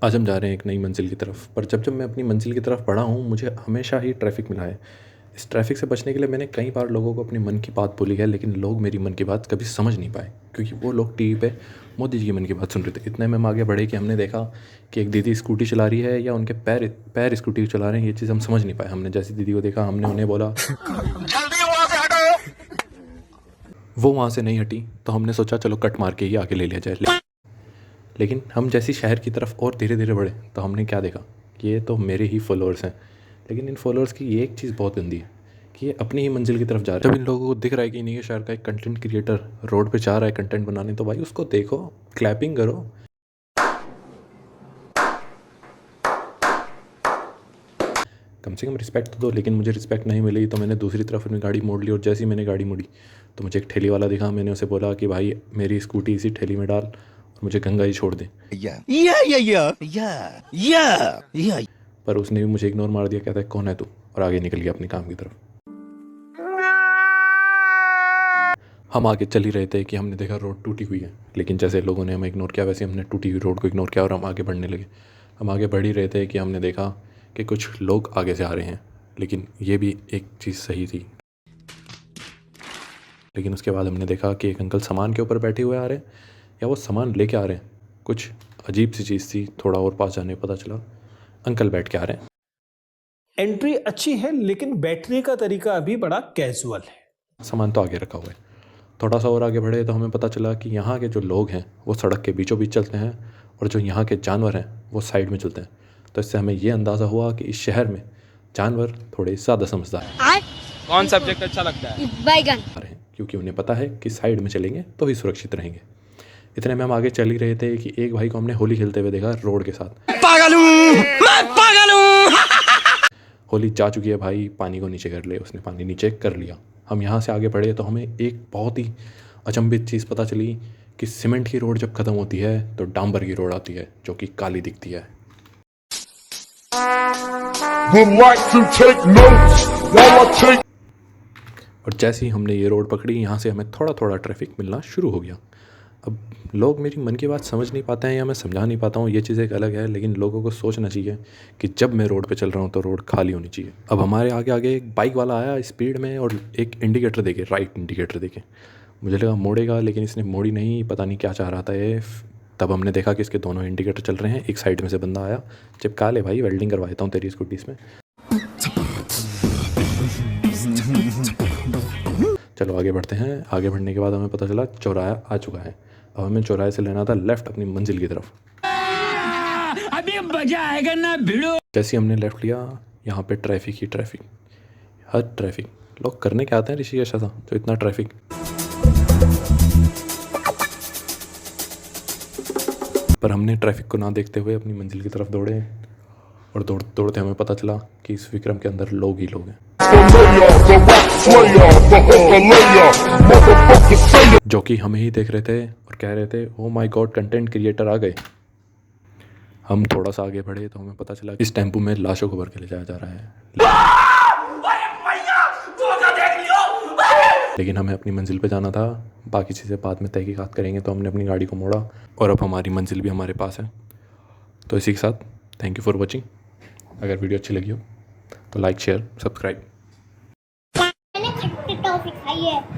आज हम जा रहे हैं एक नई मंजिल की तरफ। पर जब जब मैं अपनी मंजिल की तरफ बढ़ा हूँ, मुझे हमेशा ही ट्रैफ़िक मिला है। इस ट्रैफ़िक से बचने के लिए मैंने कई बार लोगों को अपने मन की बात बोली है, लेकिन लोग मेरी मन की बात कभी समझ नहीं पाए, क्योंकि वो लोग टीवी पे मोदी जी की मन की बात सुन रहे थे। इतने में हम आगे बढ़े कि हमने देखा कि एक दीदी स्कूटी चला रही है या उनके पैर पैर स्कूटी चला रहे हैं। ये चीज़ हम समझ नहीं पाए। हमने जैसी दीदी को देखा, हमने उन्हें बोला, जल्दी वहां से हटो। वो वहाँ से नहीं हटी, तो हमने सोचा चलो कट मार के ही आगे ले लिया जाए। लेकिन हम जैसी शहर की तरफ और धीरे धीरे बढ़े, तो हमने क्या देखा कि ये तो मेरे ही फॉलोअर्स हैं। लेकिन इन फॉलोअर्स की ये एक चीज़ बहुत गंदी है कि ये अपनी ही मंजिल की तरफ जा रहे हैं। जब इन लोगों को दिख रहा है कि नहीं, ये शहर का एक कंटेंट क्रिएटर रोड पे जा रहा है कंटेंट बनाने, तो भाई उसको देखो, क्लैपिंग करो। कम से कम रिस्पेक्ट तो दो। लेकिन मुझे रिस्पेक्ट नहीं मिली, तो मैंने दूसरी तरफ अपनी गाड़ी मोड़ ली। और जैसे ही मैंने गाड़ी मोड़ी, तो मुझे एक ठेली वाला दिखा। मैंने उसे बोला कि भाई मेरी स्कूटी इसी ठेली में डाल और मुझे गंगा जी छोड़ दे। पर उसने भी मुझे इग्नोर मार दिया। कहता है कौन है तू, और आगे निकल गया अपने काम की तरफ। हम आगे चल ही रहे थे कि हमने देखा रोड टूटी हुई है, लेकिन जैसे लोगों ने हमें इग्नोर किया, वैसे हमने टूटी हुई रोड को इग्नोर किया और हम आगे बढ़ने लगे। हम आगे बढ़ ही रहे थे कि हमने देखा कि कुछ लोग आगे से आ रहे हैं, लेकिन ये भी एक चीज़ सही थी। लेकिन उसके बाद हमने देखा कि एक अंकल सामान के ऊपर बैठे हुए आ रहे हैं, या वो सामान लेके आ रहे हैं। कुछ अजीब सी चीज़ थी। थोड़ा और पास जाने पता चला अंकल बैठ के आ रहे हैं। एंट्री अच्छी है, लेकिन बैठने का तरीका अभी बड़ा कैजुअल है। सामान तो आगे रखा हुआ है। थोड़ा सा और आगे बढ़े तो हमें पता चला कि यहाँ के जो लोग हैं वो सड़क के बीचों बीच चलते हैं, और जो यहाँ के जानवर हैं वो साइड में चलते हैं। तो इससे हमें ये अंदाज़ा हुआ कि इस शहर में जानवर थोड़े ज़्यादा समझदार हैं। कौन सब्जेक्ट अच्छा लगता है? बैगन। क्योंकि उन्हें पता है कि साइड में चलेंगे तो ही सुरक्षित रहेंगे। इतने में हम आगे चल ही रहे थे कि एक भाई को हमने होली खेलते हुए देखा रोड के साथ। पागल हूँ, मैं पागल हूँ। होली जा चुकी है भाई, पानी को नीचे कर ले। उसने पानी नीचे कर लिया। हम यहाँ से आगे बढ़े तो हमें एक बहुत ही अचंभित चीज़ पता चली कि सीमेंट की रोड जब ख़त्म होती है तो डांबर की रोड आती है, जो कि काली दिखती है। और जैसे ही हमने ये रोड पकड़ी, यहाँ से हमें थोड़ा थोड़ा ट्रैफिक मिलना शुरू हो गया। अब लोग मेरी मन की बात समझ नहीं पाते हैं या मैं समझा नहीं पाता हूँ, ये चीज़ एक अलग है। लेकिन लोगों को सोचना चाहिए कि जब मैं रोड पे चल रहा हूँ तो रोड खाली होनी चाहिए। अब हमारे आगे आगे एक बाइक वाला आया स्पीड में, और एक इंडिकेटर देके, राइट इंडिकेटर देके। मुझे लगा मोड़ेगा, लेकिन इसने मोड़ी नहीं। पता नहीं क्या चाह रहा था ये। तब हमने देखा कि इसके दोनों इंडिकेटर चल रहे हैं। एक साइड में से बंदा आया, चिपका ले भाई, वेल्डिंग करवा देता हूँ तेरी स्कूटी इसमें। चलो आगे बढ़ते हैं। आगे बढ़ने के बाद हमें पता चला चौराहा आ चुका है। अब हमें चौराहे से लेना था लेफ़्ट अपनी मंजिल की तरफ। अभी मजा आएगा ना भिड़ो। जैसे हमने लेफ़्ट लिया, यहाँ पे ट्रैफिक ही ट्रैफिक, हर ट्रैफिक। लोग करने क्या आते हैं ऋषिकेश ऐसा, तो इतना ट्रैफिक। पर हमने ट्रैफिक को ना देखते हुए अपनी मंजिल की तरफ दौड़े, और दौड़ते दौड़ते हमें पता चला कि इस विक्रम के अंदर लोग ही लोग हैं, जो कि हमें ही देख रहे थे और कह रहे थे oh my God, content creator आ गए। हम थोड़ा सा आगे बढ़े तो हमें पता चला इस टेम्पो में लाशों को भर के ले जाया जा रहा है। लेकिन हमें अपनी मंजिल पे जाना था। बाकी चीज़ें बाद में तहकीकात करेंगे। तो हमने अपनी गाड़ी को मोड़ा, और अब हमारी मंजिल भी हमारे पास है। तो इसी के साथ थैंक यू फॉर वॉचिंग। अगर वीडियो अच्छी लगी हो तो लाइक, शेयर, सब्सक्राइब। मैंने खट्टी टॉफी खाई है।